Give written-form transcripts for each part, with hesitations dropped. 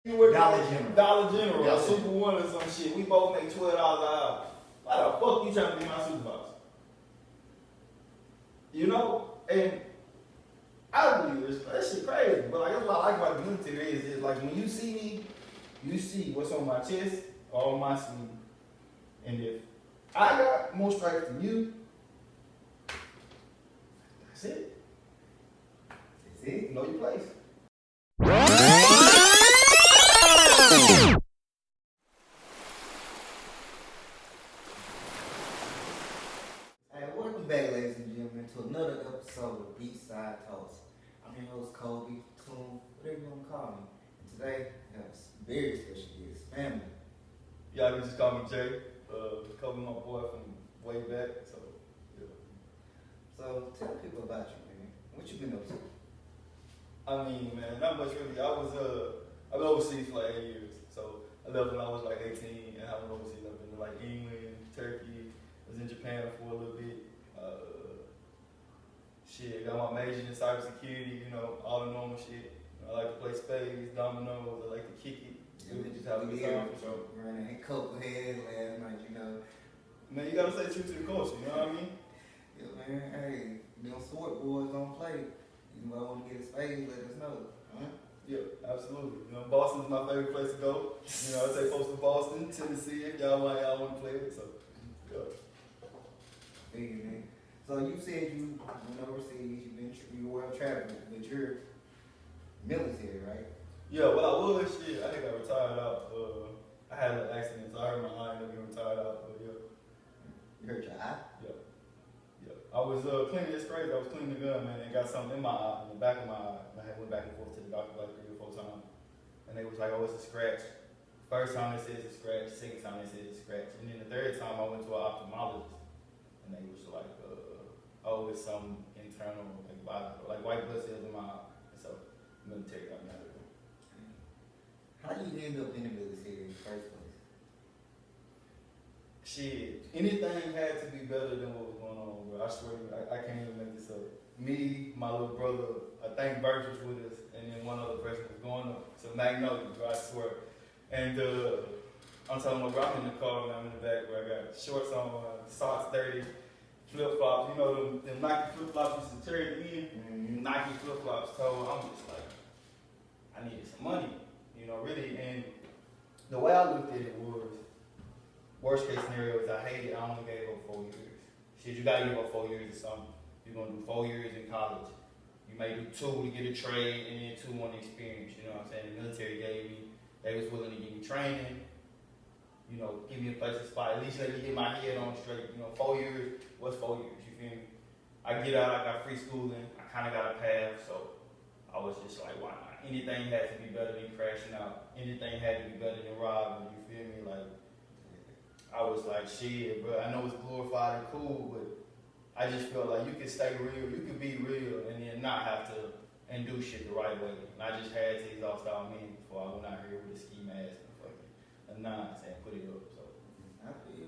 You work Dollar at General. Dollar General Yeah. or Super One or some shit. We both make $12 an hour. Why the fuck you trying to be my supervisor? You know? And I believe this. That shit crazy. But like that's what I like about the military is like when you see me, you see what's on my chest or on my sleeve. And if I got more stripes than you, that's it. That's it. Know your place. Hey, welcome back, ladies and gentlemen, to another episode of Beachside Talks. I'm your host, Kobe, Toon, whatever you want to call me. And today, I have a very special guest, family. Y'all can just call me Jay. Kobe, my boy from way back. So, yeah. So, tell people about you, man. What you been up to? I mean, man, not much really. I've been overseas for like 8 years. So I left when I was like 18, and I went overseas. I've been to like England, Turkey. I was in Japan for a little bit. Got my major in cybersecurity. You know, all the normal shit. I like to play spades, dominoes. I like to kick it. Yeah, Just have a good time for sure. Running a couple heads last night, you know. Man, you gotta stay true to the culture. You know what I mean? Yeah, man, hey, them sport boys don't play. You might want to get a spade, let us know. Huh? Yeah, absolutely. You know, Boston's my favorite place to go. You know, I say folks to Boston, Tennessee, if y'all want to play it. So, yeah. Figure, man. So you said you went overseas, you were well traveling, but you're military, right? Yeah, well, I was, I think I retired out. I had an accident, so I hurt my eye, and then retired out, but yeah. You hurt your eye? Yeah. I was cleaning, it's crazy, I was cleaning the gun, man, and got something in my eye, in the back of my eye. And I went back and forth to the doctor like 3 or 4 times. And they was like, oh, it's a scratch. First time they said it's a scratch, second time they said it's a scratch. And then the third time I went to an ophthalmologist. And they was like, oh, it's some internal, like white blood cells in my eye. And so, military got me out of there. How do you end up in the military in the first place? Shit, anything had to be better than what was going on, bro. I swear to you, I can't even make this up. Me, my little brother, I think Burge was with us, and then one other person was going to Magnolia, bro, I swear. And I'm telling my bro, I'm in the car, and I'm in the back, where I got shorts on, socks dirty, flip-flops. You know, them Nike flip-flops used to tear the end, Nike flip-flops. So I'm just like, I needed some money, you know, really. And the way I looked at it was, worst case scenario is I hated it. I only gave up 4 years. Shit, you gotta give up 4 years or something. You're gonna do 4 years in college. You may do 2 to get a trade and then 2 on experience. You know what I'm saying? The military gave me, they was willing to give me training, you know, give me a place to spot, at least let me get my head on straight. You know, 4 years, what's 4 years? You feel me? I get out, I got free schooling, I kinda got a path, so I was just like, why not? Anything had to be better than crashing out. Anything had to be better than robbing, you feel me? Like, I was like, shit, bro, I know it's glorified and cool, but I just felt like you could stay real, you could be real, and then not have to, and do shit the right way. And I just had to exhaust all men before I went out here with a ski mask and fucking a nines and put it up, so. I feel you.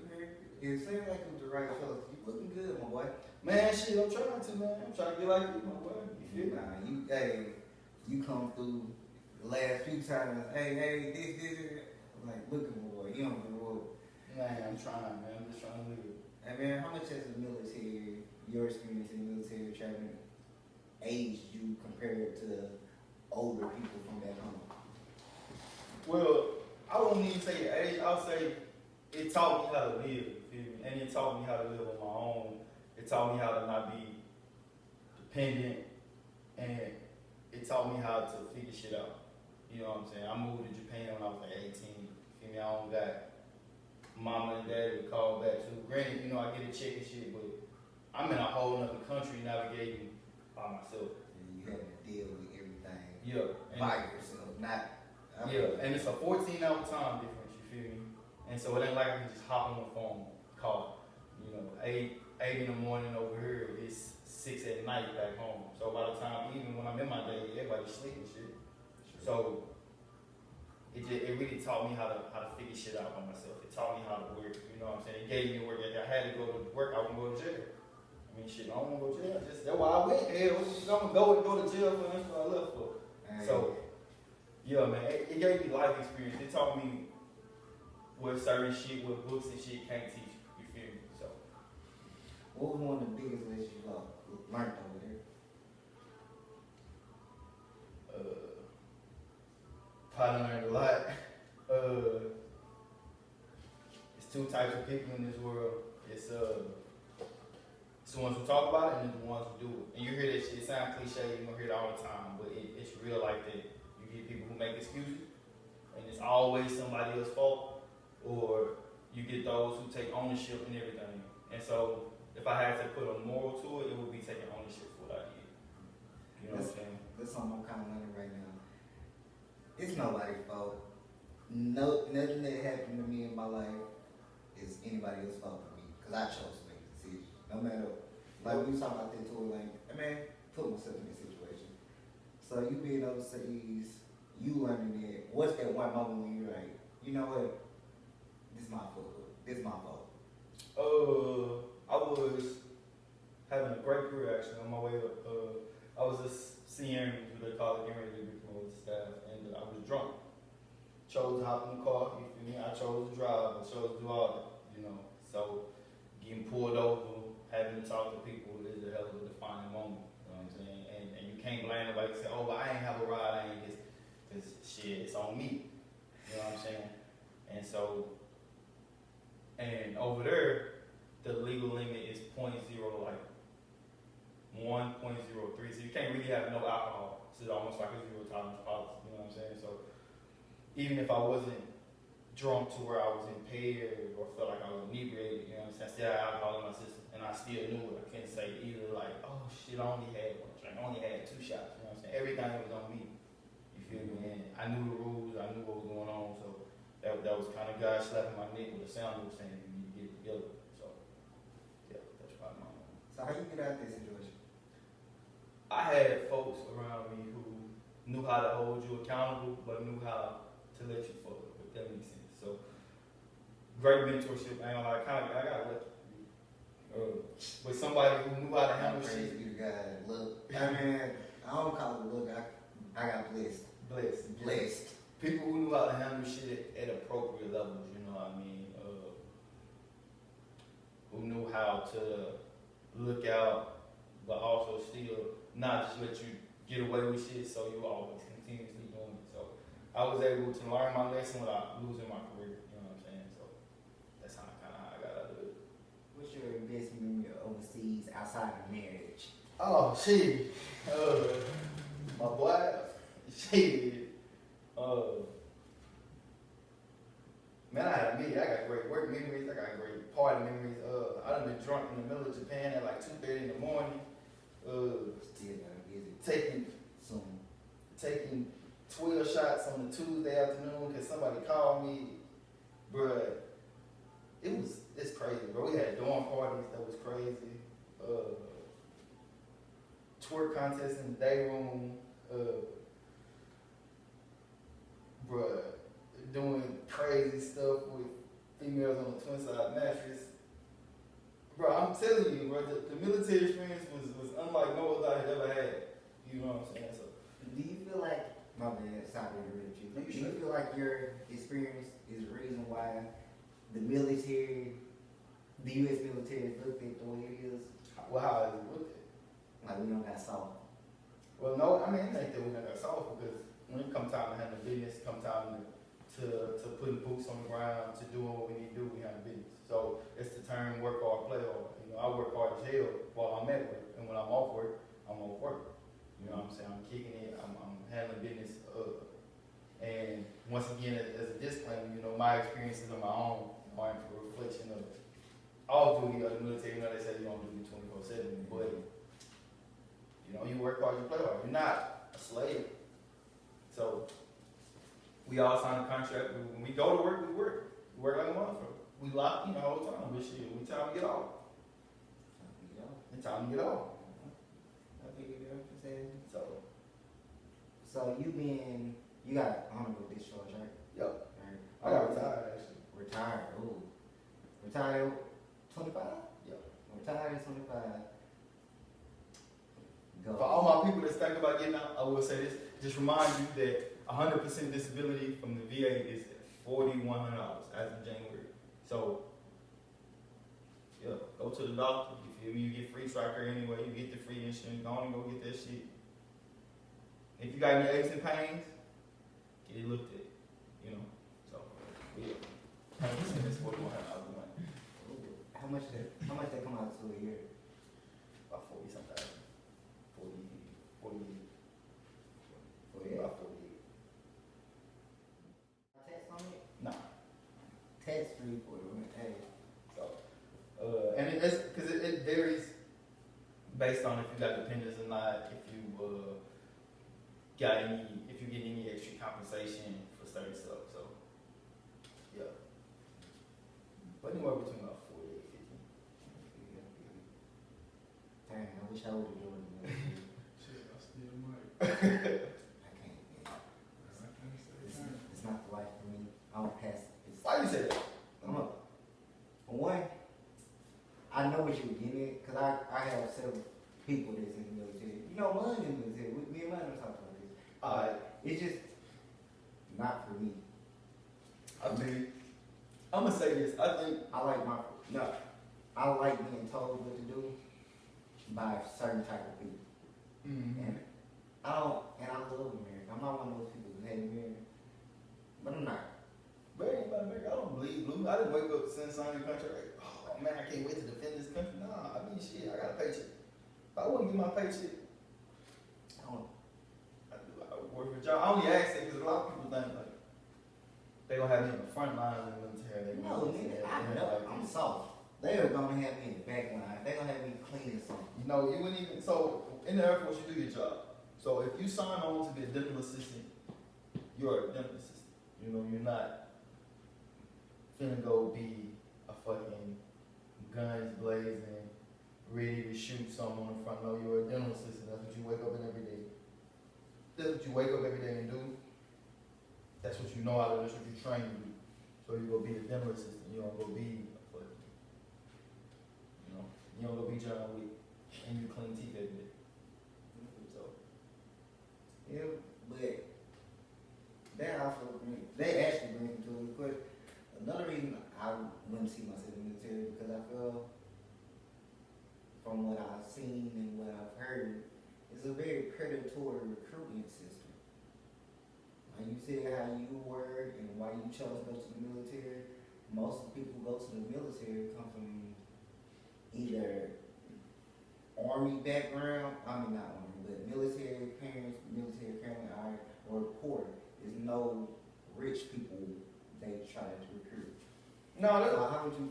It seems like it was the right choice. You looking good, my boy. Man, shit, I'm trying to, man. I'm trying to get like you, my boy. You feel me? Nah, you come through the last few times, hey, this. I'm like, look at my boy, you don't give a whoa. Man, I'm trying, man. I'm just trying to live. Hey man, how much has the military, your experience in the military traveling, aged you compared to older people from back home? Well, I won't even say age. I'll say it taught me how to live, you feel me? And it taught me how to live on my own. It taught me how to not be dependent. And it taught me how to figure shit out. You know what I'm saying? I moved to Japan when I was like 18. You feel me? I don't got mama and daddy would call back too. Granted, you know, I get a check and shit, but I'm in a whole nother country navigating by myself. And you having to deal with everything by yourself, and it's a 14-hour time difference, you feel me? And so it ain't like I can just hop on the phone, call. You know, 8 in the morning over here, it's 6 at night back home. So by the time, even when I'm in my day, everybody's sleeping shit. So it really taught me how to figure shit out by myself. It taught me how to work, you know what I'm saying? It gave me work. If I had to go to work, I wouldn't go to jail. I mean, shit, I don't want to go to jail. That's why I went. Hell, I'm going to go to jail for that's what I left for. Hey, So, Yeah, man, it gave me life experience. It taught me what certain shit, what books and shit can't teach you. You feel me? So, What was one of the biggest lessons you learned over there? probably learned a lot. It's two types of people in this world. It's the ones who talk about it and the ones who do it. And you hear that shit, it sound cliche, you're gonna hear it all the time, but it's real like that. You get people who make excuses, and it's always somebody else's fault, or you get those who take ownership in everything. And so, if I had to put a moral to it, it would be taking ownership for what I did. You know what I'm saying? That's something I'm kind of learning right now. It's nobody's fault. No, nothing that happened to me in my life is anybody else's fault but me, because I chose to make the decision. No matter, like we was talking about that too, like, I mean, put myself in this situation. So you being overseas, you learning that, what's that one moment when you're like, you know what, this is my fault. This is my fault. I was having a great career actually on my way up. I was a senior, what they call it, getting ready to be promoted to staff, and I was drunk. Chose to hop in the car, you feel me? I chose to drive, I chose to do all that, you know. So getting pulled over, having to talk to people is a hell of a defining moment, you know what I'm saying? And you can't blame nobody and say, oh, but I ain't have a ride, I ain't this, because shit, it's on me, you know what I'm saying? And so, and over there, the legal limit is 0.0, like 1.03, so you can't really have no alcohol. So it's almost like a zero tolerance policy, you know what I'm saying? So even if I wasn't drunk to where I was impaired or felt like I was inebriated, you know what I'm saying? I still had alcohol in my system, and I still knew it. I couldn't say either like, oh shit, I only had one drink, I only had 2 shots, you know what I'm saying? Everything was on me, you feel me? And I knew the rules, I knew what was going on, so that was kind of God slapping my neck with a sound that was saying, you need to get it together. So, yeah, that's probably my moment. So how you get out of this situation? I had folks around me who knew how to hold you accountable, but knew how to let you fuck up, if that makes sense. So, great mentorship, I ain't gonna lie, I got lucky. With somebody who knew how to handle shit. You got look. I mean, I don't call it look. I got blessed. Blessed. People who knew how to handle shit at appropriate levels, you know what I mean? Who knew how to look out, but also still not just let you get away with shit, so you always continuously doing it. So I was able to learn my lesson without losing my career, you know what I'm saying? So that's how I got out of it. What's your best memory overseas outside of marriage? Oh, shit. My boy, shit. Man, I got great work memories. I got great party memories. I done been drunk in the middle of Japan at like 2:30 in the morning. Still gotta visit Taking 12 shots on the Tuesday afternoon because somebody called me. Bruh, it's crazy, bro. We had dorm parties that was crazy. Twerk contest in the day room. Bruh, doing crazy stuff with females on the twin side mattress. Bro, I'm telling you, bro, the military experience was unlike no other I had ever had. You know what I'm saying? So, do you feel like, my bad, sorry to interrupt you. Do you feel like your experience is the reason why the military, the U.S. military is looked at the way it is? well, how is it looked at? Like we don't got soft. Well, no, I mean, it ain't that we not got soft because when it comes time to handle business, come time to putting boots on the ground, to doing what we need to do, we handle business. So it's the term work hard, play hard. You know, I work hard as hell while I'm at work, and when I'm off work, I'm off work. You know what I'm saying? I'm kicking it, I'm handling business. And once again, as a disclaimer, you know, my experiences on my own aren't a reflection of all duty of the military. You know, they say you don't do it 24/7, but you know, you work hard, you play hard. You're not a slave. So we all sign a contract. When we go to work, we work. We work like a motherfucker. We lock in the whole time. But shit, we time to get off. It's time to get off. I figured it out. So You got honorable discharge, right? Yep. Right. I got retired actually. Retired. Ooh. Retired at 25? Yep. Retired at 25. Go. For all my people that's thinking about getting out, I will say this. Just remind you that 100% disability from the VA is $4,100 as of January. So, yeah, go to the doctor. You feel me? You get free tracker anyway. You get the free insurance. Go on and go get that shit. If you got any aches and pains, get it looked at. You know. So, yeah, 100% is $4,100 a month. How much they come out to a year? About 40 something. 40. Yeah. About 40. Tax on it? Nah. Tax free for it. Hey. So, and it's because it varies based on if you got dependents or not, if you if you get any extra compensation for certain stuff. So, yeah. But anywhere between about 40 and 50. Dang, I wish I would have joined the military. Shit, I still might. I can't. It's not the life for me. I don't pass it. Why you say that? For one, I know what you're getting at, because I have several people that's in the military. You know, mine in the military. Me and mine are talking about this. It's just not for me. I mean, I'm gonna say this. I think I like being told what to do by certain type of people. And I love America. I'm not one of those people who hate America. But I'm not. But anybody America, I don't bleed blue. I didn't wake up since signing the contract like, oh man, I can't wait to defend this country. Nah, I mean shit, I got a paycheck. If I wouldn't get my paycheck, I would work a job. I only ask that because a lot of people think like they gonna have me in the front line in the military. No, nigga, I know. I'm soft. They are gonna have me in the back line. They gonna have me cleaning something. You know, you wouldn't even. So in the Air Force, you do your job. So if you sign on to be a dental assistant, you're a dental assistant. You know, you're not finna go be a fucking guns blazing, ready to shoot someone in front. No, you're a dental assistant. That's what you wake up in every day. That's what you wake up every day and do. That's what you know how to do. That's what you train to do. So you go be a dental assistant. You don't go be a fucking, you don't go be John Wick and you clean teeth every day. So Yeah, but they actually bring me to it. But another reason I wouldn't see myself in the military because I feel, from what I've seen and what I've heard, it's a very predatory recruitment system. Like you said how you were and why you chose to go to the military. Most of the people who go to the military come from either army background, not army, but military parents, military family, or poor. There's no rich people they try to recruit. no, So how would you,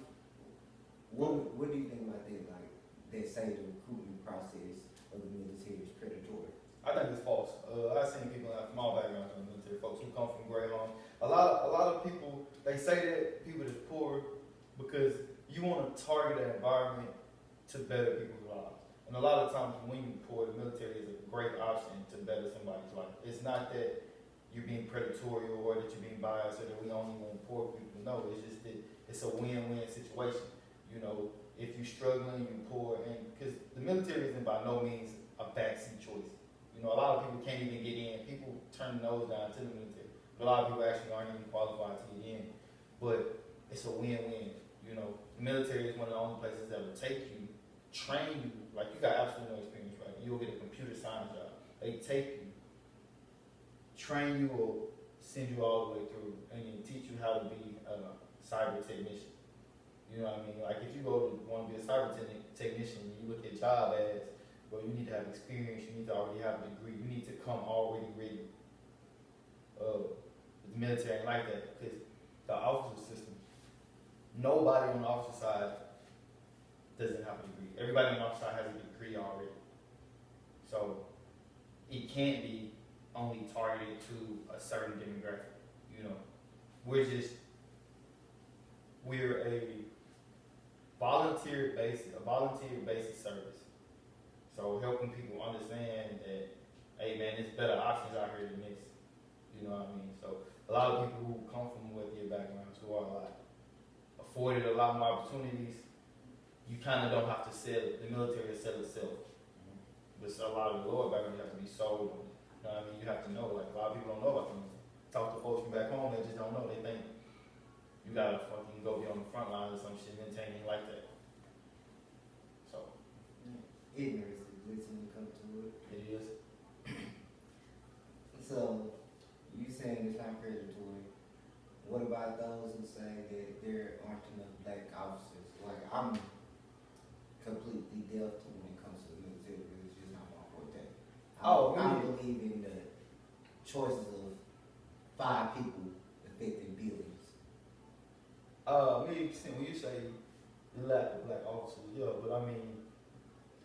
what do you think about that? Like, they say the recruitment process of the military is predatory. I think it's false. I've seen people from all backgrounds in the military, folks who come from great homes. A lot of people, they say that people that's poor because you want to target that environment to better people's lives. And a lot of times when you're poor, the military is a great option to better somebody's life. It's not that you're being predatory or that you're being biased or that we only want poor people. No, it's just that it's a win-win situation. You know, if you're struggling, you're poor, and because the military isn't by no means a backseat choice. You know, a lot of people can't even get in. People turn their nose down to the military. But a lot of people actually aren't even qualified to get in. But it's a win-win. You know, the military is one of the only places that will take you, train you. Like, you got absolutely no experience, right? You'll get a computer science job. They take you, train you, or send you all the way through, and then teach you how to be a cyber technician. You know what I mean? Like, if you want to be a cyber technician, you look at job ads, well, you need to have experience, you need to already have a degree, you need to come already ready. The military ain't like that, because the officer system, nobody on the officer side doesn't have a degree. Everybody on the officer side has a degree already. So it can't be only targeted to a certain demographic. You know, we're a volunteer based service. So helping people understand that, hey man, there's better options out here than this. You know what I mean? So a lot of people who come from wealthier backgrounds who are like afforded a lot more opportunities, you kind of don't have to sell it. The military will sell itself. But a lot of the lower backgrounds, you have to be sold on. You know what I mean? You have to know. Like, a lot of people don't know about the military. you gotta fucking go be on the front line or some shit and it ain't like that. So Ignorance is bliss when it comes to it. it is. So, you saying it's not predatory. What about those who say that there aren't enough black officers? Like, I'm completely deaf to when it comes to the military. It's just not my forte. I believe in the choices of 5 people affecting billions. When you say the lack of black officers, yeah, but I mean,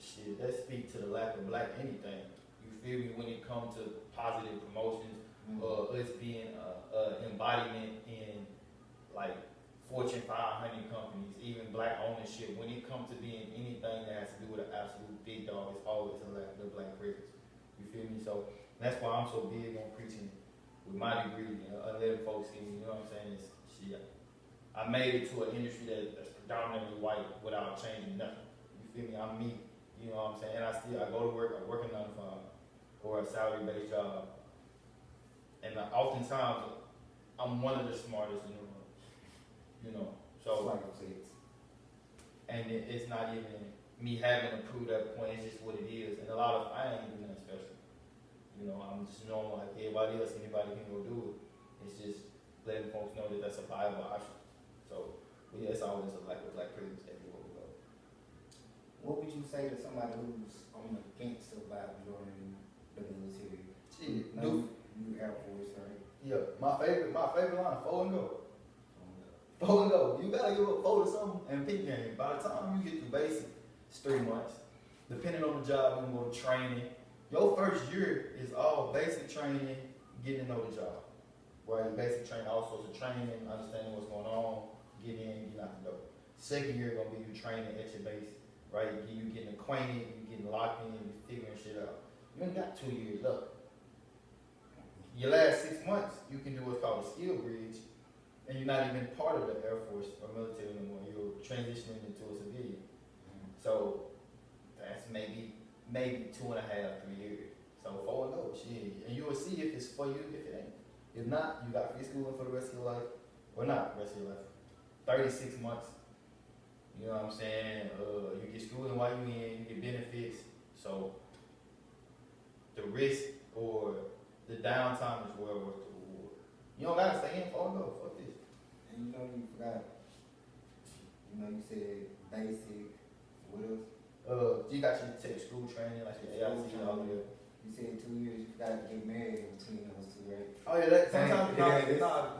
shit, that speaks to the lack of black anything. You feel me? When it comes to positive promotions, us being an embodiment in like Fortune 500 companies, even black ownership. When it comes to being anything that has to do with an absolute big dog, it's always a lack of black presence. You feel me? So that's why I'm so big on preaching with my degree and letting folks see me. You know what I'm saying? It's shit. I made it to an industry that's predominantly white without changing nothing. You feel me? I'm me. You know what I'm saying? And I go to work. I work a 9 to 5 or a salary-based job. And oftentimes, I'm one of the smartest in the room. You know, so and it's not even me having to prove that point. It's just what it is. And I ain't even that special. You know, I'm just normal like everybody else. Anybody can go do it. It's just letting folks know that that's a viable option. So, but yeah, it's always a lack of black presence everywhere we go. What would you say to somebody who's on the fence about joining the military? Shit, new Air Force, right? Yeah, my favorite line, 4 and go. 4 and go. You gotta give up 4 to something and pick game. By the time you get to basic, it's 3 months. Depending on the job, you can go to training. Your first year is all basic training, getting to know the job. Right? Basic training, all sorts of training, understanding what's going on, get in, get out the door. Second year gonna be you training at your base, right? You getting acquainted, you getting locked in, you figuring shit out. You only got 2 years left. Your last 6 months, you can do what's called a skill bridge, and you're not even part of the Air Force or military anymore. You're transitioning into a civilian. So that's maybe 2.5, 3 years. So 4 and go, shit. And you will see if it's for you, if it ain't. If not, you got free schooling for the rest of your life. Or not rest of your life. 36 months. You know what I'm saying? You get schooling while you in, you get benefits. So the risk or the downtime is well worth the reward. You don't gotta stay in 4 and go. Fuck this. And you know you forgot. You know you said basic. What else? You got your tech school training, like your AIT and all of that. You said 2 years. You gotta get married in between those 2, right? Oh yeah, that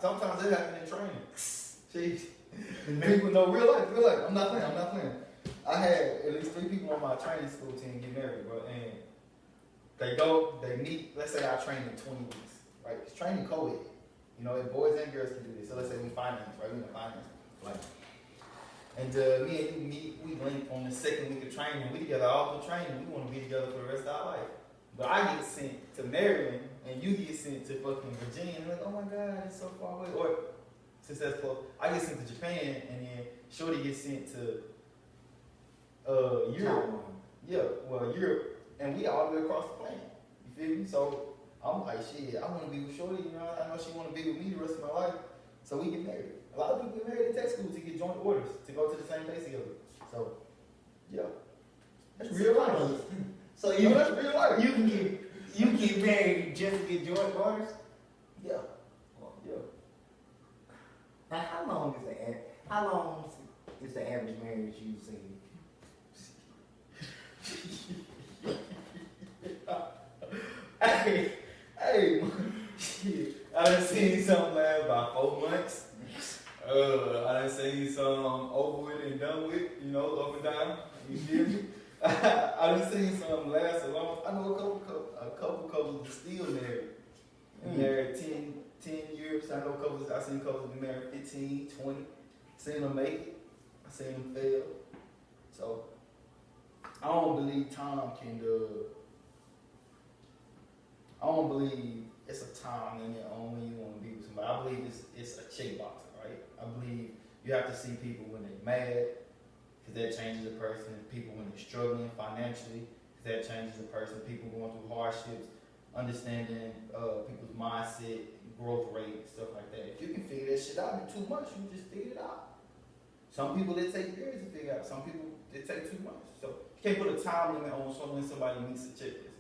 sometimes it happens in training. Jeez. People know real life. I'm not playing. I had at least 3 people on my training school team get married, bro, and they meet, let's say I train in 20 weeks, right? It's training co-ed. You know, and boys and girls can do this. So let's say we finance, right? We in finance. Like, and me and you meet, we link on the 2nd week of training. We together all the training. We want to be together for the rest of our life. But I get sent to Maryland, and you get sent to fucking Virginia. And like, oh my God, it's so far away. Or, since that's close, I get sent to Japan, and then Shorty gets sent to Europe. Yeah, well, Europe. And we all the way across the planet. You feel me? So I'm like, shit, I want to be with Shorty. You know, I know she want to be with me the rest of my life. So we get married. A lot of people get married in tech school to get joint orders to go to the same place together. So, yeah, that's real life. So you, that's real life. You get married just to get joint orders? Yeah. Yeah. Now, how long is the average marriage you've seen? Hey, shit. I done seen something last about 4 months. I done seen some over with and done with, you know, up and down. You feel me? I done seen some last a long. I know a couple couples that still married. Married 10 years. I know couples. I seen couples that been married 15, 20. Seen them make it. I seen them fail. So I don't believe time can I don't believe it's a time limit on when you want to be with somebody. I believe it's a checkbox, right? I believe you have to see people when they're mad, because that changes a person. People when they're struggling financially, because that changes a person. People going through hardships, understanding people's mindset, growth rate, stuff like that. If you can figure that shit out in 2 months, you just figure it out. Some people it take years to figure out. Some people it take 2 months. So you can't put a time limit on when somebody meets a checklist.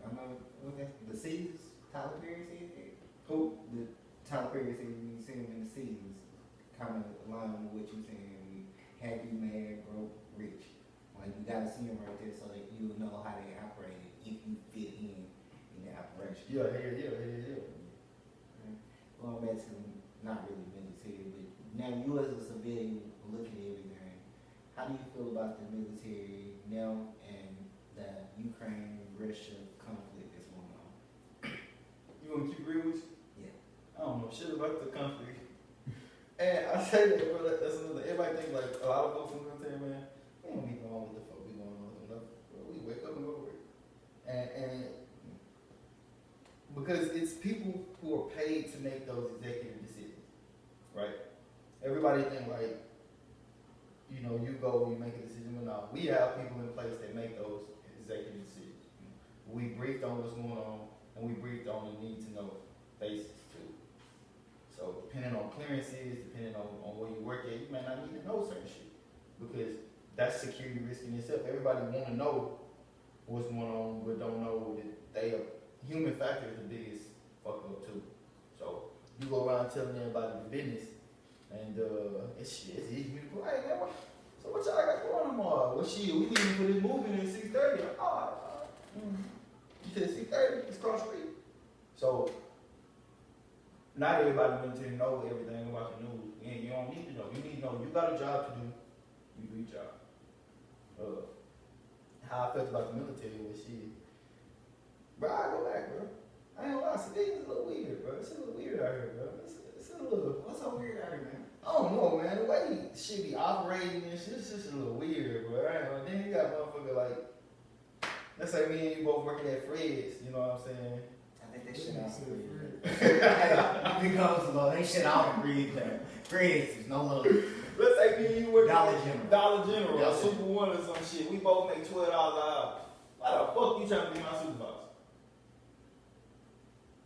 I know what the seasons. Tyler Perry said that. Who? The Tyler Perry said when you see him in the seasons, kind of aligning with what you saying. We happy, mad, broke, rich. Like you gotta see him right there so that you'll know how they operate if you fit in the operation. Yeah. Going back to not really military, but now you as a civilian looking at everything, how do you feel about the military now and the Ukraine-Russia conflict that's going on? You want me to keep real with you? Yeah. I don't know shit about the conflict. And I say that, bro, that's another, everybody think like a lot of folks in the military, man, we don't be knowing what the fuck we going on. Bro. We wake up and go to work. And because it's people who are paid to make those executive decisions, right? Everybody think like, you know, you go, you make a decision, but no, we have people in place that make those executive decisions. We briefed on what's going on, and we briefed on the need to know basis too. So depending on clearances, depending on where you work at, you may not need to know certain shit because that's security risk in itself. Everybody want to know what's going on, but don't know that they are. Human factor is the biggest fuck up too. So you go around telling everybody the business, and it's easy to go, hey man, so what y'all got going on tomorrow? Well shit, we leaving for this movie at 6:30. You said 6:30, it's cross street. So not everybody in the military know everything about the news. And you don't need to know. You need to know you got a job to do, you do your job. How I felt about the military was shit. Bro, I go back, bro. I ain't gonna lie, civilians a little weird, bro. It's a little weird out here, bro. It's a little. What's so weird out here, man? I don't know, man. The way shit be operating and shit, it's just a little weird, bro. I ain't know. Then you got motherfucker like, let's say me and you both working at Fred's, you know what I'm saying? I think that shit out of Fred's. Because they shit out of Fred's is no love. Let's say me and you working Dollar at General. Dollar General or Super One or some shit. We both make $12 an hour. Why the fuck you trying to be my supervisor?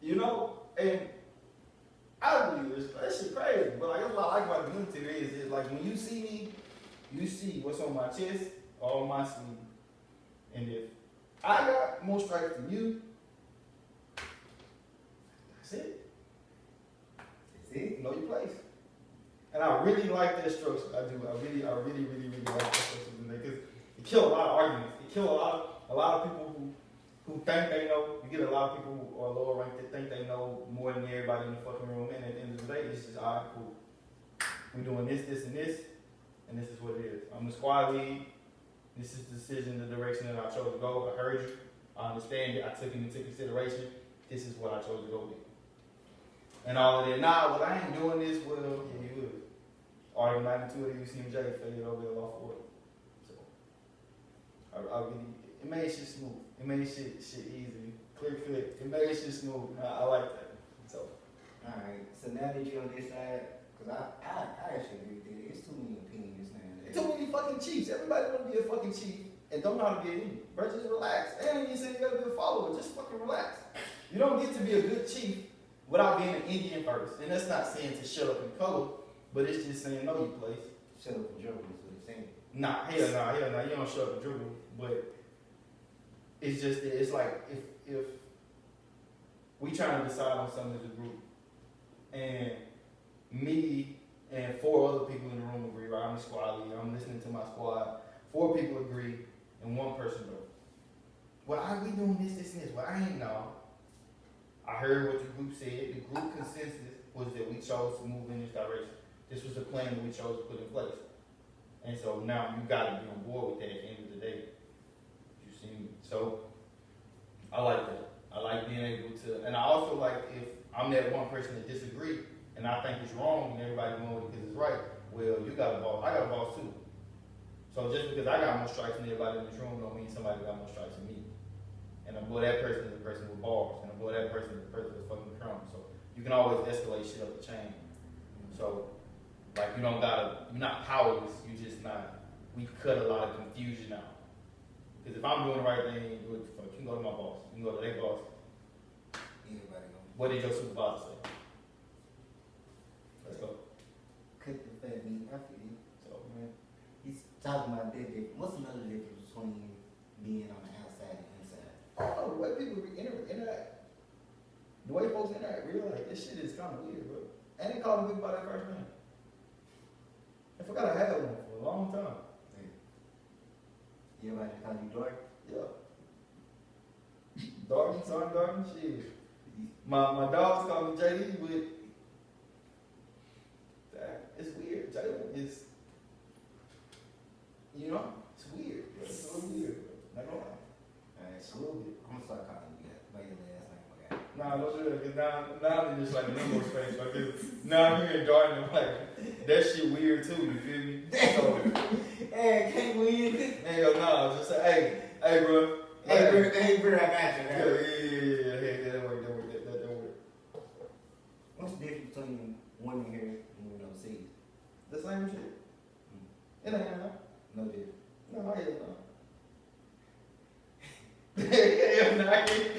You know? And I believe this. That shit crazy. But like, that's what I like about the military is like when you see me, you see what's on my chest or on my sleeve. And if I got more stripes than you, that's it. That's it. Know your place. And I really like that structure. I do. I really like that structure because it kill a lot of arguments. It kill a lot of people who think they know. You get a lot of people who are lower ranked that think they know more than everybody in the fucking room. And at the end of the day, it's just, all right, cool. We're doing this, and this is what it is. I'm the squad lead. This is the decision, the direction that I chose to go. I heard you. I understand it. I took it into consideration. This is what I chose to go with. And all of that. Nah, well, I ain't doing this. Well, yeah, you would. Article 92 of the UCMJ figured over the law for it. So, I really, it made shit smooth. It made shit easy. Clear cut. It made shit smooth. I like that. So. Alright, so now that you're on this side, because I actually agree with that. It's too many opinions now. Too many fucking chiefs. Everybody want to be a fucking chief and don't know how to be an Indian. Bro, just relax. And you say you gotta be a follower. Just fucking relax. You don't get to be a good chief without being an Indian first. And that's not saying to shut up and color, but it's just saying know your place. Shut up and dribble is what it's saying. Nah, hell nah. You don't shut up and dribble. But it's just that it's like if we trying to decide on something as a group, and me and 4 other people in the room agree, right? I'm the squad leader, I'm listening to my squad. 4 people agree, and 1 person don't. Well, we doing this, and this. Well, I ain't know. I heard what the group said. The group consensus was that we chose to move in this direction. This was the plan that we chose to put in place. And so now you gotta be on board with that at the end of the day. You see me? So I like that. I like being able to, and I also like if I'm that one person that disagree and I think it's wrong and everybody going because it's right, well, you got a boss. I got a boss too. So just because I got more strikes than everybody in this room don't mean somebody got more strikes than me. And I boy, that person is a person with bars, and I boy, that person is a person with fucking crumbs. So you can always escalate shit up the chain. So like you're not powerless. You just not. We cut a lot of confusion out. Because if I'm doing the right thing, you can go to my boss. You can go to their boss. Everybody go. What did your supervisor say? Let's go. Cook the fat meat. I feel you. So, Man, he's talking about that difference. What's another difference between being on the outside and inside? I don't know, the way people interact, the way folks interact, real like this shit is kind of weird, bro. And they calling people by their first name. I forgot I had one for a long time. Yeah. Everybody call you Dark? Yeah. Darden, son, Darden, shit. My dogs call me JD, but it's weird. Jaylon is, you know, it's weird. Bro. It's a little weird, bro. Not gonna lie. Alright, It's a little bit. I'm gonna start calling you that by your last name, my guy. Nah, don't do that, because now I'm just like a limbo space. Like this. Now I'm here in Darden, I'm like, that shit weird too, you feel me? So, Hey, can't win. hey, yo, nah, just say, hey, bro. Hey, bro, I got you. Yeah, that work. What's the difference between women here and women overseas? The same shit. It ain't enough. No difference. No, hell no. Hell no, I can't.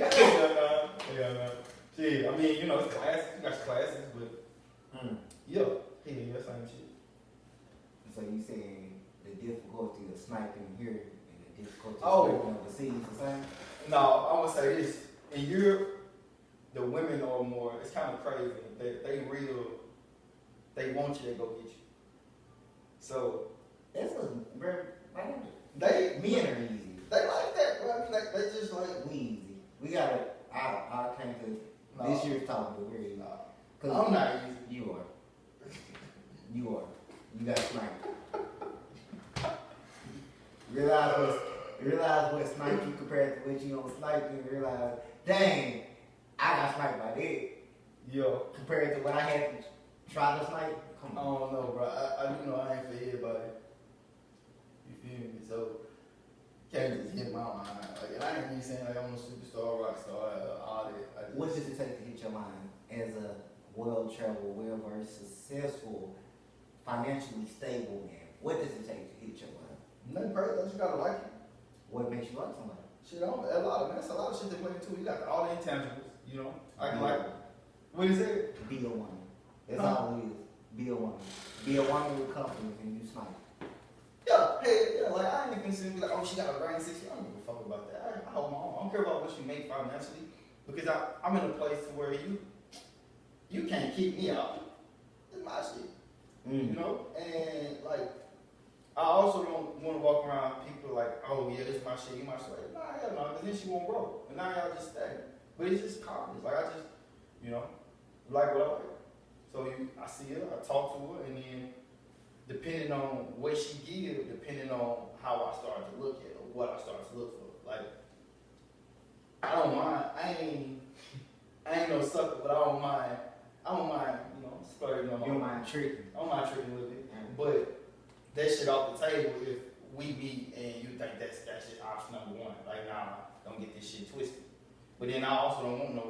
Hell no. Shit, I mean, you know, it's classes, you got your classes, but yeah, same shit. So you saying the difficulty of sniping here and the difficulty Oh. of sniping overseas the same? No, I'm gonna say this. In Europe, the women are more, it's kind of crazy. They want you to go get you. So, That's what, bro, they men are easy. They like that, bro. I mean, they just like, We easy. We gotta, I came to this year's topic, but we're easy. nah, I'm not easy. You are. You are. You got sniped. Realize what sniped you compared to what you don't snipe and realize, dang, I got sniped by that. Yo, Compared to what I had to try to snipe. Come I on. don't know, bro. I do know I ain't for everybody. You feel me? So, can't just hit my mind. Like, I ain't even saying like I'm a superstar, rock star, all that. What does it take to hit your mind as a well-traveled, well-versed, successful, financially stable man? What does it take to hit your mind? Nothing crazy. I just gotta like it. What makes you like somebody? Shit, that's a lot of shit to play into. You got all the intangibles, you know. I can like. What is it? Be a woman. That's all it is. Be a woman. Be a woman with confidence and you snipe. Yeah, hey, yeah, like I ain't even consider like, oh, she got a brain 60. I don't give a fuck about that. I hold my own. I don't care about what she make financially because I'm in a place to where you can't keep me out. It's my shit, you know. And like, I also don't want to walk around people like, oh yeah, this my shit, you my shit. Like, nah, hell no, because then she won't grow, and now y'all just stay. But it's just confidence. Like I just, you know, like what I like. So I see her, I talk to her, and then depending on what she gives, depending on how I start to look at her, what I start to look for. Like, I don't mind. I ain't no sucker, but I don't mind, you know, splurging on. You don't mind tricking. I don't mind tricking a little bit. But that shit off the table if we meet and you think that's just option number one. Like, nah, don't get this shit twisted. But then I also don't want no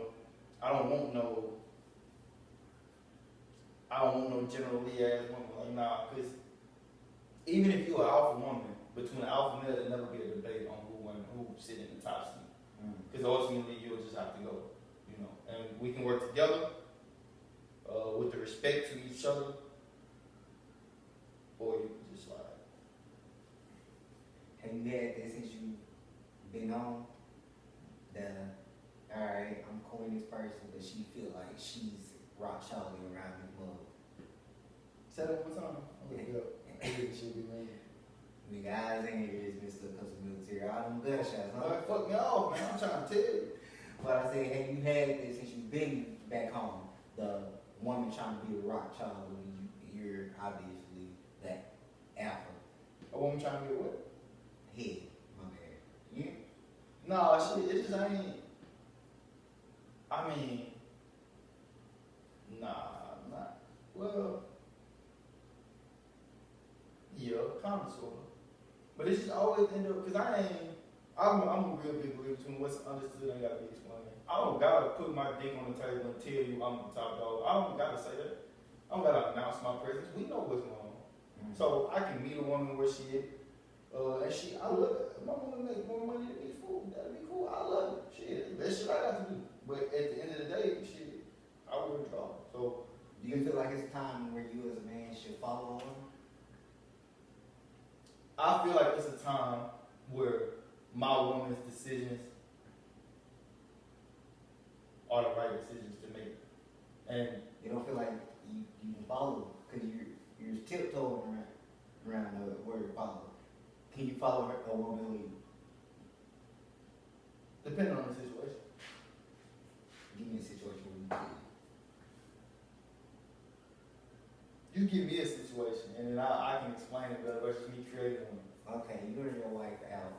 general Lee ass woman. Like, nah, because even if you're an alpha woman, between an alpha male, there'll never be a debate on who sit in the top seat. Because ultimately, you'll just have to go, you know. And we can work together with the respect to each other, or you can just slide. Have you had that since you've been on? Alright, I'm courting this person, but she feel like she's rock solid around this mug. Say that one time. I'll look it up. She'll be ready. The guys ain't here is messed up because of military. All them gunshots, huh? Like, fuck me off, man. I'm trying to tell you. But I said, have you had this since you've been back home? The woman trying to be a rock child when you're obviously that alpha. A woman trying to get what? Head, my bad. Yeah. No, shit, it just ain't. I mean, not. Well, yeah, kind of, sort of. But it's just always end up, because I'm a real big believer between what's understood and gotta be explained. I don't gotta put my dick on the table and tell you I'm the top dog. I don't gotta say that. I don't gotta announce my presence. We know what's going on. So I can meet a woman where she is, and I love it. My woman make more money than me, fool. That'd be cool. I love it. Shit, that's shit I got to do. But at the end of the day, shit, I would draw. So do you feel like it's time where you as a man should follow a woman? I feel like it's a time where my woman's decisions are the right decisions to make. And you don't feel like you can follow because you're tiptoeing around the word follow. Can you follow a woman who depending on the situation. give me a situation where You give me a situation, and then I can explain it better versus me creating one. okay, you and your wife out,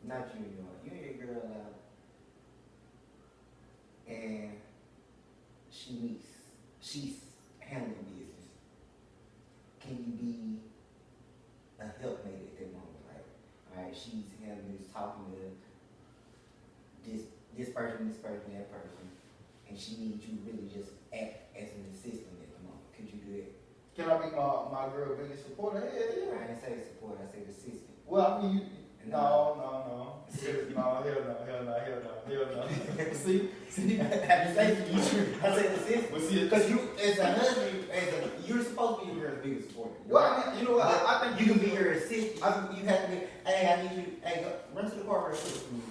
not you and your wife, you and your girl out, and she's handling business. Can you be a helpmate at that moment? Like, all right, she's handling this, talking to this person, that person, and she needs you to really just act as an assistant at the moment. Could you do that? Can I be my girl biggest supporter? Yeah. I didn't say support, I said assistant. Well, I mean, no. No, hell no. See? I said assistant. Well, see, Because you, as a husband, you're supposed to be your biggest supporter. Well, I mean, you know what? I think you can be your assistant. You have to be, hey, I need you, hey, go, run to the car real quick for me.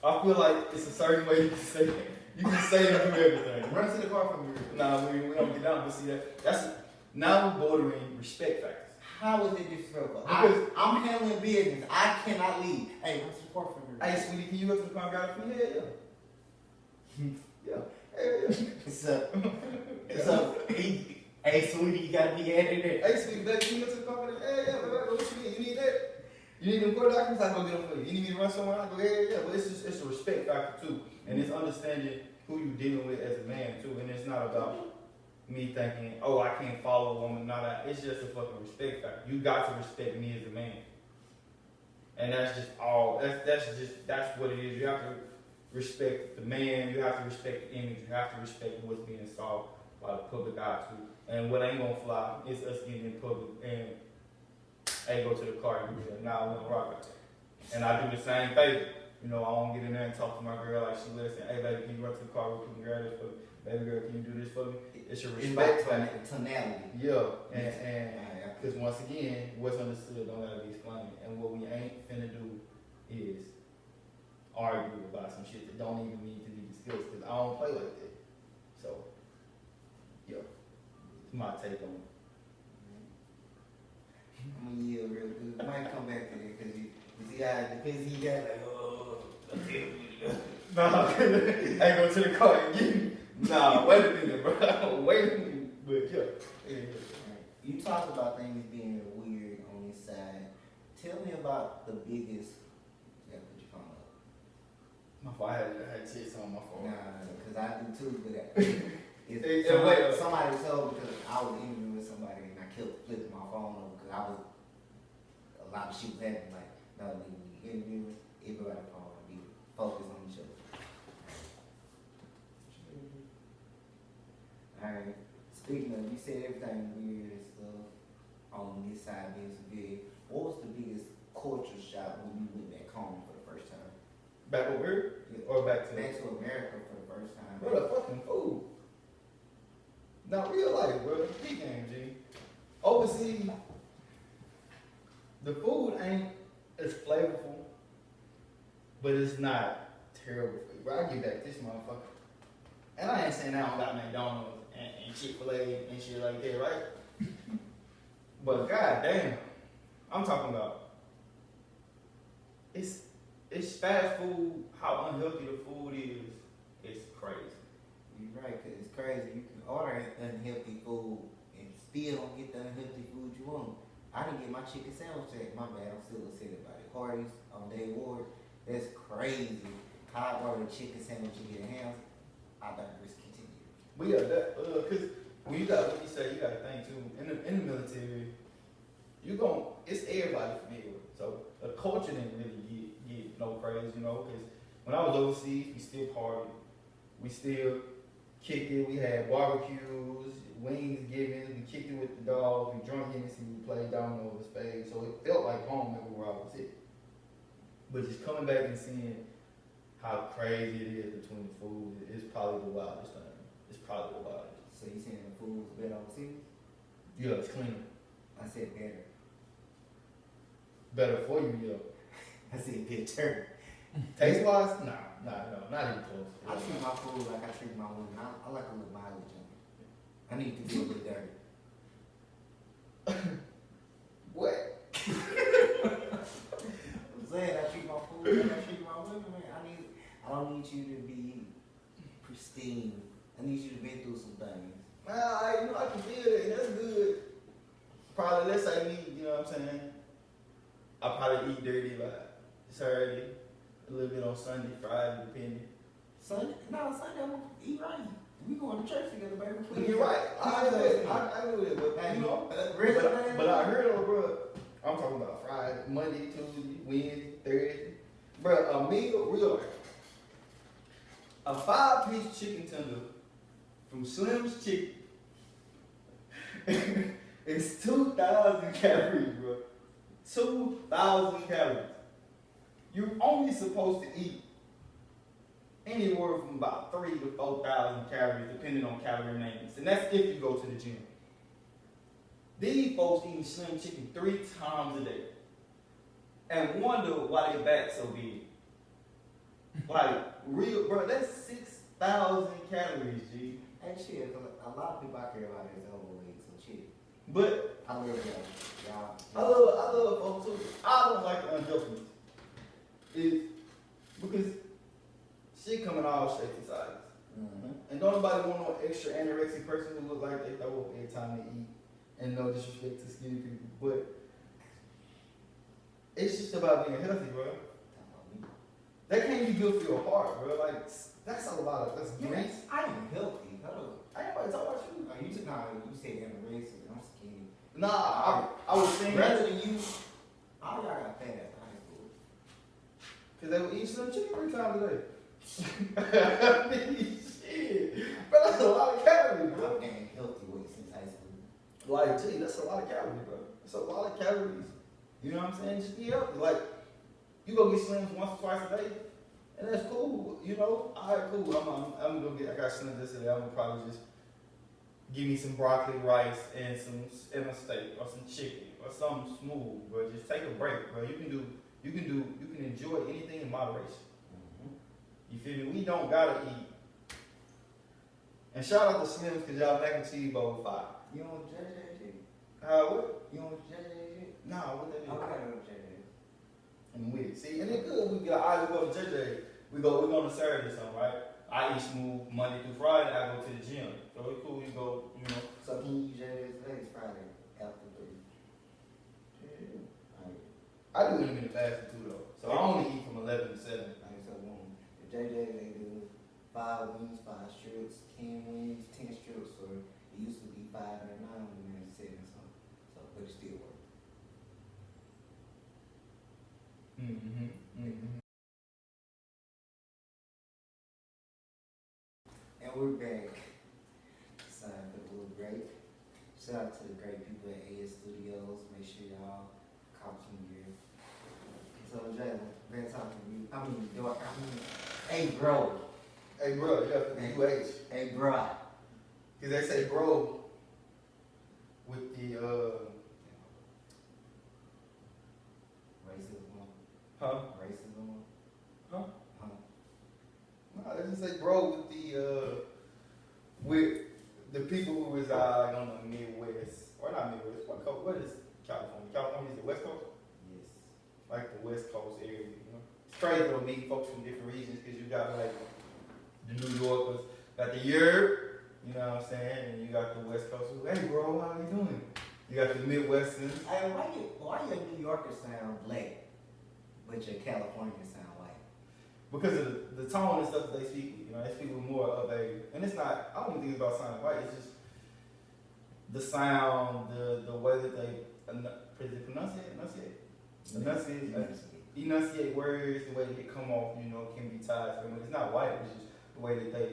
I feel like it's a certain way you can say it. You can say it and do everything. Run to the car for me. Nah, we don't get down, but see that's now we're bordering respect factors. How is it disrespectful? Because I'm handling business. I cannot leave. Hey, run to the car for me. hey, sweetie, can you go to the car and grab it for me? Yeah. So, hey, sweetie, you gotta be added there. Hey, sweetie, baby, can you go to the car for me? Yeah. What you need? You need that? You need them court documents? I go get them for you. You need me to run somewhere? I go, yeah. But it's a respect factor too, and it's understanding who you're dealing with as a man too, and it's not about me thinking, oh, I can't follow a woman. No, it's just a fucking respect factor. You got to respect me as a man, and that's just all. That's what it is. You have to respect the man. You have to respect the image. You have to respect what's being saw by the public eye too. And what ain't gonna fly is us getting in public and hey, go to the car and do that. Nah, we don't rock it. And I do the same favor. You know, I won't get in there and talk to my girl like she listen. Hey, baby, can you run to the car real quick and grab this for me? Baby girl, can you do this for me? It's your respect factor. Tonality. Yeah, and because once again, what's understood don't gotta be explained. And what we ain't finna do is argue about some shit that don't even need to be discussed. Because I don't play like that. So, yeah, it's my take on it. I'm gonna yield real good. Might come back to that because you see how it depends. He got like, oh, Nah, I go to the car and get me. Nah, wait a minute, bro. Wait a minute. But yeah. You talk about things being weird on this side. Tell me about the biggest. Yeah, put your phone up. My fault. I had tits on my phone. Nah, because I do too. But somebody told me because I was interviewing somebody and I kept flipping my phone over because I was a lot of shit was happening. Like, no, when you interviewing, everybody phone be focused on each other. Alright. Speaking of, you said everything weird and stuff on this side being so big. What was the biggest culture shock when you went back home for the first time? Back over here? Or back to America for the first time? Bro, the fucking food. Now, real life, bro. Peak game, G. Overseas, the food ain't as flavorful, but it's not terrible for you. Bro, I get back this motherfucker. And I ain't saying I don't got McDonald's and Chick-fil-A and shit like that, right? But goddamn, I'm talking about it's fast food. How unhealthy the food is, it's crazy. You're right, because it's crazy. You can order unhealthy food and still don't get the unhealthy food you want. I didn't get my chicken sandwich today. My bad, I'm still upset about it. Hardee's on day Ward, that's crazy. How I order a chicken sandwich and get a ham, I digress, continue. But yeah, that because when you say you got to think too in the military, it's everybody familiar with. So the culture didn't really get no praise, you know. Because when I was overseas, we still partied, we still kicked it. We had barbecues, wings given. We kicked it with the dogs. We drunk Hennessy. We played domino with spades. So it felt like home everywhere I was at. But just coming back and seeing how crazy it is between the food is probably the wildest thing. It's probably the wildest. So you saying the food was better overseas? Yeah, it's cleaner. I said better. Better for you, yeah. I said better. Taste wise, no, not even close. I treat my food like I treat my women. I like a little mileage on it. I need to be a little dirty. What? I'm saying I treat my food like I treat my women, man. I don't need you to be pristine. I need you to be through some things. Well, I can feel that. That's good. Probably, let's say me, you know what I'm saying? I probably eat dirty like Saturday, a little bit on Sunday, Friday, depending. Sunday I'm gonna eat right. We going to church together, baby. Please. You're right. I know it, but you know, but I heard of, bro. I'm talking about Friday, Monday, Tuesday, Wednesday, Thursday. Bro, a meal, real life. A 5-piece chicken tender from Slim's Chicken. It's 2,000 calories, bro. 2,000 calories. You're only supposed to eat anywhere from about 3,000 to 4,000 calories, depending on calorie maintenance. And that's if you go to the gym. These folks eating Slim Chicken 3 times a day. And wonder why their back so big. Like, real, bro, that's 6,000 calories, G. Hey, shit, a lot of people I care about is overweight, so shit. But I love y'all. I love folks too. I don't like the unhealthiness. It's because shit come in all shapes and sizes. Mm-hmm. And don't nobody want no extra anorexic person who look like they throw up every time they eat. And no disrespect to skinny people, but it's just about being healthy, bro. That can't be good for your heart, bro. Like that's a lot of grease. I am healthy. Hold on. I ain't about to talk about you. Oh, you said anorexic. I'm skinny. Nah, I was saying rather than you. All y'all got fat ass high school. Cause they would eat Slim Chicken 3 times a day. I mean, shit, but that's a lot of calories, bro. I've gained healthy weight since high school. Like, gee, that's a lot of calories, bro. That's a lot of calories. You know what I'm saying? Just be healthy. Like, you go get Slims once or twice a day, and that's cool. You know, all right, cool. I'm gonna get. I got Slims yesterday. I'm gonna probably just give me some broccoli, rice, and a steak or some chicken or something smooth, bro. Just take a break, bro. You can enjoy anything in moderation. Mm-hmm. You feel me? We don't gotta eat. And shout out to Slims because y'all mac and cheese bowl 5. You don't judge that shit? What? You don't judge that shit? Nah, what that is? I don't judge that. And with it. See, and it good. We go to JJ. We go on Saturday or something, right? I eat smooth Monday through Friday. I go to the gym. So it's cool. You go, you know. So can you judge today? It's Friday after 3. Yeah. Alright. I do intermittent fasting too, though. So I only eat from 11 to 7. Alright, so boom. If JJ they do 5 wings, 5 strips, 10 wings, 10 strips, or it used to be 5 and 9 and then 7 something. So but it still works. And we're back. Sorry for the little break. Shout out to the great people at AS Studios. Make sure y'all cop some gear. So Jaylon, been talking to you. Hey bro. Hey, bro, you have to do H. Hey bro. Because they say bro with the, Racism. huh? Racism. Huh? Huh. Nah, they just say bro with the people who reside on the Midwest, or not Midwest, what is California? California is the West Coast? Yes. Like the West Coast area, you know? It's crazy to meet folks from different regions because you got like the New Yorkers, got the Europe, you know what I'm saying? And you got the West Coast, hey bro, how you doing? You got the Midwestern. Hey, why your New Yorkers sound black, but your Californians sound white? Because of the tone and stuff that they speak with, you know, they speak with more of a, and it's not, I don't even think it's about sounding white, it's just the sound, the way that they enunciate words, the way that they come off, you know, can be tied to them. It's not white, it's just the way that they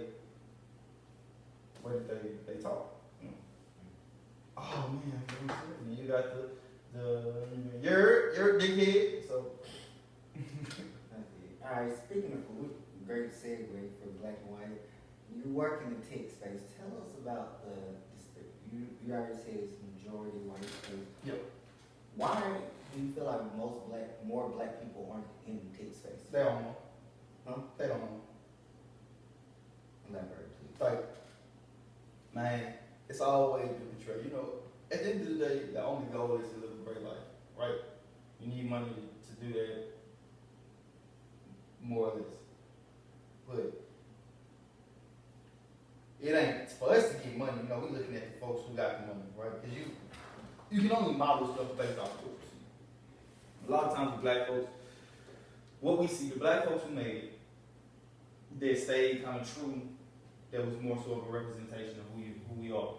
way that they talk. You know. Oh man, and then you got the you're a dickhead. So Alright, speaking of great segue for black and white, you work in the tech space. Tell us about you already said it's majority white space. Yep. Why do you feel like more black people aren't in the tech space? they don't know. Huh? They don't know. Elaborate, please. Like, man, it's always been portrayed. You know, at the end of the day, the only goal is to live a great life, right? You need money to do that, more or less. But it ain't for us to get money. You know, we looking at the folks who got the money, right? Because you can only model stuff based off of what you see. A lot of times with black folks, what we see, the black folks who made it, that stayed kind of true, that was more so of a representation of who we are.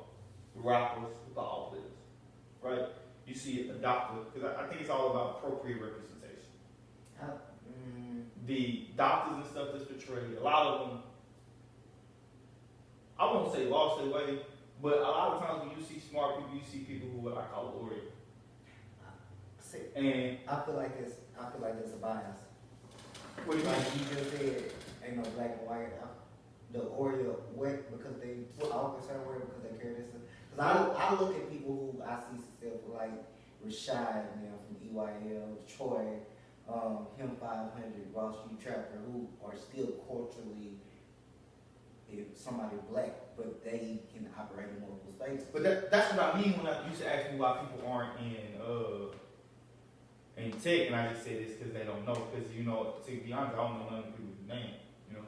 The rappers, the ball players, right? You see a doctor, because I think it's all about appropriate representation. The doctors and stuff that's portrayed, a lot of them, I won't say lost their way, but a lot of times when you see smart people, you see people who what I call laureate. And I feel like it's a bias. What do you Like mean? you just said, ain't no black and white. The Oreo wet because they talk a certain way because they carry this. Because I look at people who I see successful like Rashad, from EYL, Troy, him 500, Wall Street Trapper, who are still culturally somebody black, but they can operate in multiple spaces. But that's what I mean when I used to ask me why people aren't in tech, and I just say this because they don't know. Because to be honest, I don't know none of the people's name.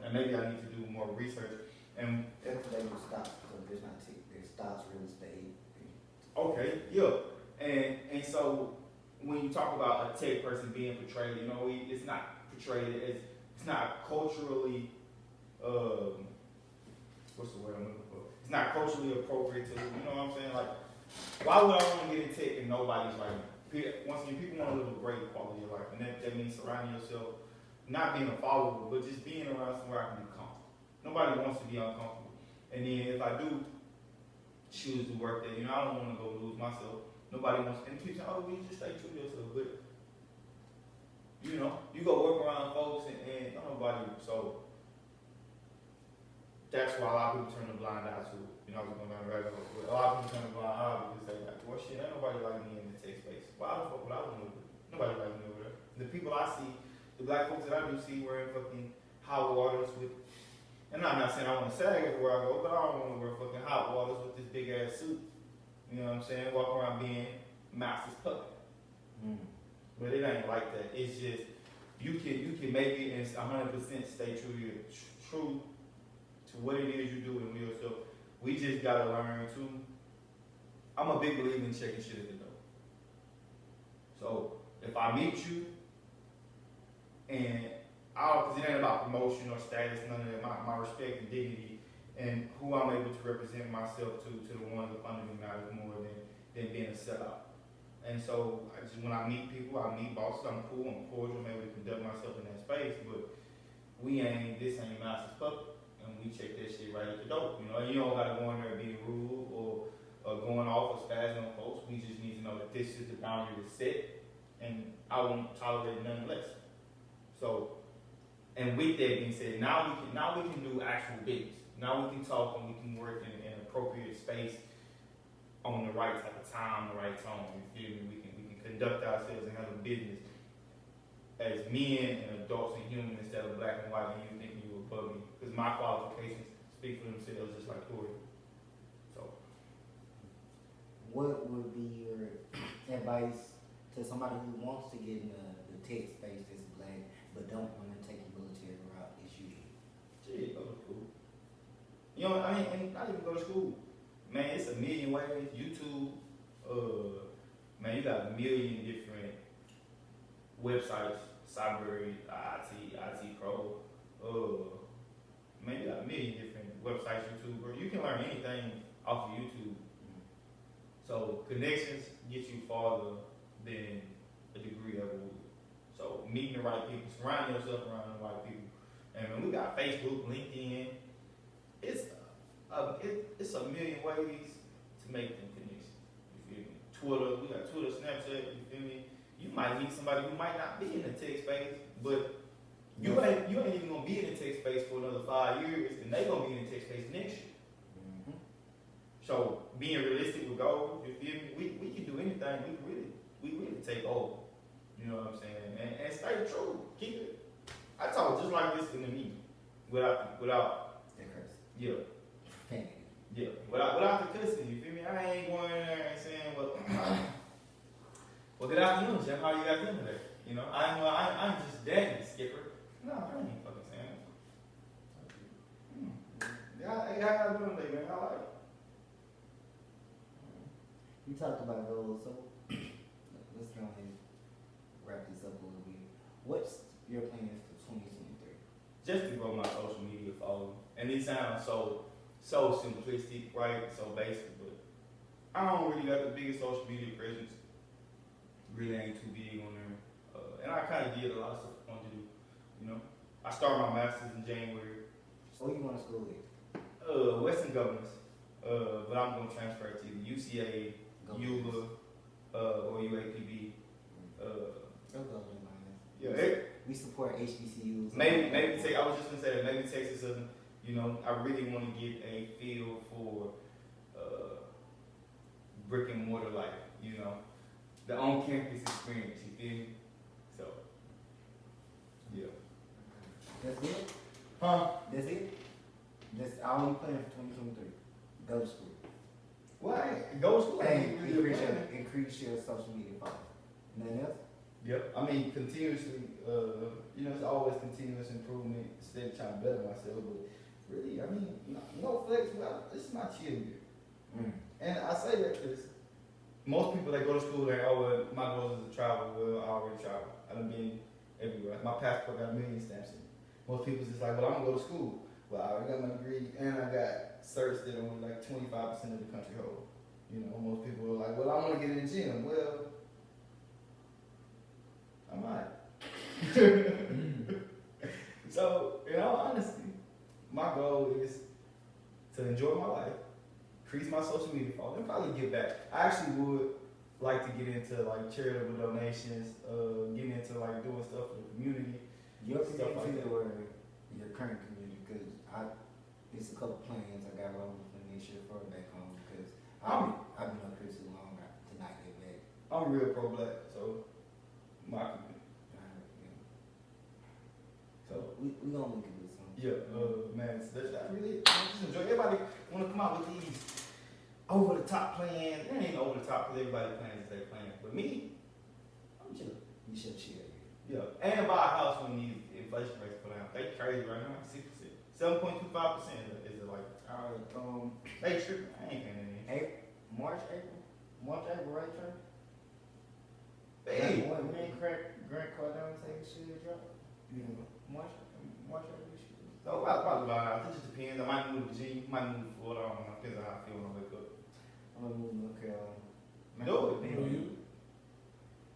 And maybe I need to do more research. And that's what they do stocks, so there's not tech, there's stocks, real estate. Okay, yeah, and so when you talk about a tech person being portrayed, it's not portrayed as it's not culturally. What's the word I'm looking for? It's not culturally appropriate to, you know what I'm saying? Like, why would I want to get in tech and nobody's like, once again, people want to live a great quality of life, and that means surrounding yourself, not being a follower, but just being around somewhere I can be comfortable. Nobody wants to be uncomfortable. And then if I do choose to work there, I don't want to go lose myself. Nobody wants, and people say, oh, you just stay true to yourself, but, you go work around folks and nobody, so that's why a lot of people turn a blind eye to it. I was going down the rabbit hole, but a lot of people turn a blind eye because they like, well, shit, ain't nobody like me in the tech space. Why the fuck would I want to do? Nobody like me over there. The people I see, the black folks that I do see wearing fucking hot waters with, and I'm not saying I want to sag everywhere I go, but I don't want to wear fucking hot waters with this big ass suit. You know what I'm saying? Walk around being master's puppet. But it ain't like that. It's just, you can make it and 100% stay true to what it is you do and with yourself. We just gotta learn to. I'm a big believer in checking shit at the door. So if I meet you, and because it ain't about promotion or status, none of that. My respect and dignity, and who I'm able to represent myself to the ones that funding me matters more than being a sellout. And so when I meet people, I meet bosses. I'm cool, I'm cordial, I'm able to conduct myself in that space. But this ain't master's puppet. And we check that shit right at the door. You don't gotta go in there being rude or going off or spazzing on folks. We just need to know that this is the boundary that's set, and I won't tolerate none less. So, and with that being said, now we can do actual business. Now we can talk and we can work in an appropriate space on the right type of time, the right tone. You feel me? We can conduct ourselves and handle business as men and adults and humans instead of black and white, and you think you above me. Because my qualifications speak for themselves just like yours. So, what would be your advice to somebody who wants to get in the tech space that's black but don't want to take the military route as you do? Shit, go to school. And not even go to school. Man, it's a million ways. YouTube, man, you got a million different websites, Cyber, IT Pro, man, you got a million different websites, YouTube, or you can learn anything off of YouTube. So connections get you farther than a degree ever would. So meeting the right people, surround yourself around the right people. And when we got Facebook, LinkedIn, It's a million ways to make them connections. You feel me? Twitter, we got Twitter, Snapchat. You feel me? You might meet somebody who might not be in the tech space, but you ain't even gonna be in the tech space for another 5 years, and they gonna be in the tech space next year. Mm-hmm. So being realistic with goals, you feel me? We can do anything. We really take over. You know what I'm saying? And stay true. Keep it. I talk just like this in the meeting, without That curse. yeah. Panic. Yeah, without the cussing, you feel me? I ain't going in there and saying, well, good afternoon, Jim. How you got doing today? You know, I'm just Danny, Skipper. No, I ain't fucking saying that. Yeah, how y'all doing today, man? I like it. You talked about goals, so let's go ahead and wrap this up a little bit. What's your plans for 2023? Just to grow my social media following. And it sounds so simplistic, right? So basic, but I don't really got the biggest social media presence. Really ain't too big on there. And I kind of did a lot of stuff I wanted to do. You know, I started my master's in January. So what you want to school with? Western Governors. But I'm gonna transfer to the UCA, ULA, or UAPB. Yeah, we support HBCUs. maybe I was just gonna say that maybe Texas doesn't. You know, I really want to get a feel for brick and mortar life. You know, the on-campus experience. You feel me? So, yeah. That's it? Huh? That's it? That's all you plan for 2023? Go to school. Well, I ain't go to school. I ain't And really a plan. increase your social media following. Nothing else? Yep. I mean, continuously. You know, it's always continuous improvement. Steady trying to better myself, but really, I mean, no flex. Well, this is my chill year. And I say that because most people that go to school, like, oh, well, my goal is to travel. Well, I already travel. I done been everywhere. My passport got 1,000,000 stamps in it. Most people just like, well, I'm gonna go to school. Well, I already got my degree, and I got certs that only like 25% of the country hold. You know, most people are like, well, I want to get in the gym. Well, I might. So, in all honesty, my goal is to enjoy my life, increase my social media following, and probably give back. I actually would like to get into like charitable donations, getting into like doing stuff for the community. Your Stuff like community that. or your current community? Because it's a couple plans I got rolling for next year for back home. Because I've been up here too long to not get back. I'm real pro-black, so my community. So We gonna look into something. yeah, man, so that's really I just enjoy. Everybody want to come out with these over the top plans. It ain't over the top because everybody plans their plans, but me, I'm chilling. You should chill. Yeah, and buy a house when these inflation rates go down. They crazy right now, 6%, 7.25% is it like? Alright, They tripping. I ain't paying any. March, April, right, Trey? Hey, When Grant Cardone say it should drop? March, April should. so probably about now. It just depends. I might move to Virginia, might move to Florida. I don't know. Depends on how I feel when I wake up. I'm gonna move to North Carolina. Do it.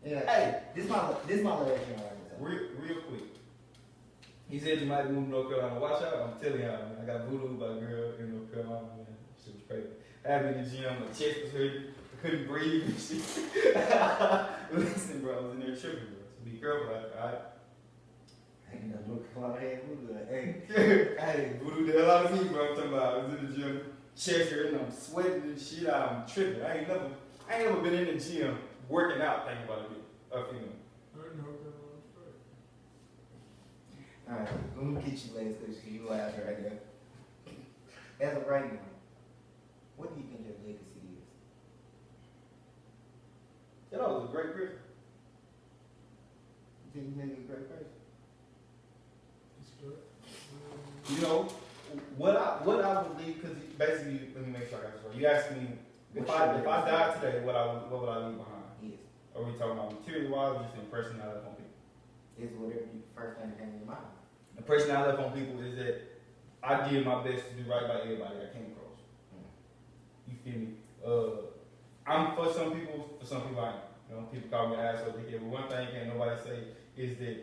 Yeah. Hey, This my last year right now. real quick. He said you might move to North Carolina. Watch out. I'm telling y'all, man. I got voodoo by a girl in North Carolina, man. Shit was crazy. I had me in the gym. My chest was hurting. I couldn't breathe and shit. Listen, bro. I was in there tripping, bro. So be careful out there, alright? I ain't got North Carolina head voodoo. Hey. Hey, voodoo did a lot of me, bro. I'm talking about I was in the gym, chest hurting, I'm sweating and shit. I'm tripping. I ain't never been in the gym working out thinking about it. Alright, let me get you last question because you laughed right there. As of right now, what do you think your legacy is? That was a great person. You think you make a great person? You know, what I would leave, because basically, let me make sure I got this right. You asked me, if I died today, what would I leave behind? Yes. Are we talking about material-wise or just the impression I left on people? It's whatever you first thing that came to your mind. The impression I left on people is that I did my best to do right by everybody I came across. You feel me? I'm for some people I ain't. You know, people call me an asshole. But one thing can't nobody say is that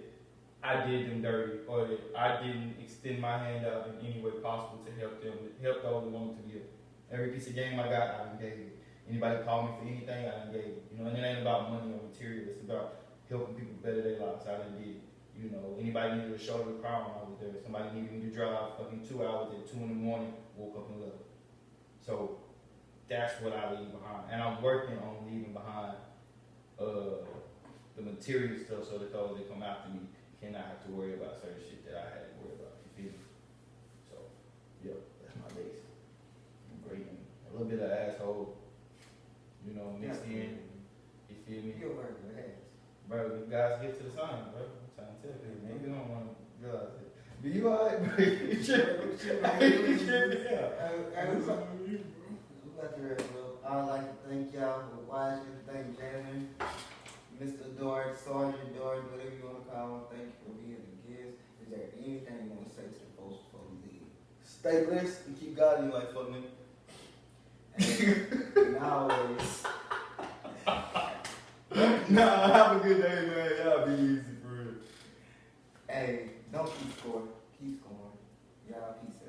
I did them dirty or that I didn't extend my hand out in any way possible to help them, help those who wanted to give. Every piece of game I got, I done gave it. Anybody call me for anything, I done gave it. You know, and it ain't about money or material. It's about helping people better their lives. I done did it. You know, anybody needed a shoulder to cry when I was there. Somebody needed me to drive fucking 2 hours at 2 in the morning, woke up and left. So that's what I leave behind. And I'm working on leaving behind the material stuff so that those that come after me cannot have to worry about certain shit that I had to worry about. You feel me? So, yeah, that's my base. I'm breaking a little bit of asshole, you know, mixed in. You feel me? You're working with ass. Bro, you guys get to the sign, bro. I'm trying to tell you, man. You don't want to realize it. But you alright, bro? You tripping? You tripping? We got the rest up. I'd like to thank y'all for watching. Thank Jaylon, Mr. Darden, Sergeant Darden, whatever you want to call him. Thank you for being a guest. Is there anything you want to say to the folks before we leave? Stay blessed and keep God in your life, fuck me. And always. Nah, have a good day, man. Y'all be easy, for real. Hey, don't keep score. Keep scoring. Y'all peace.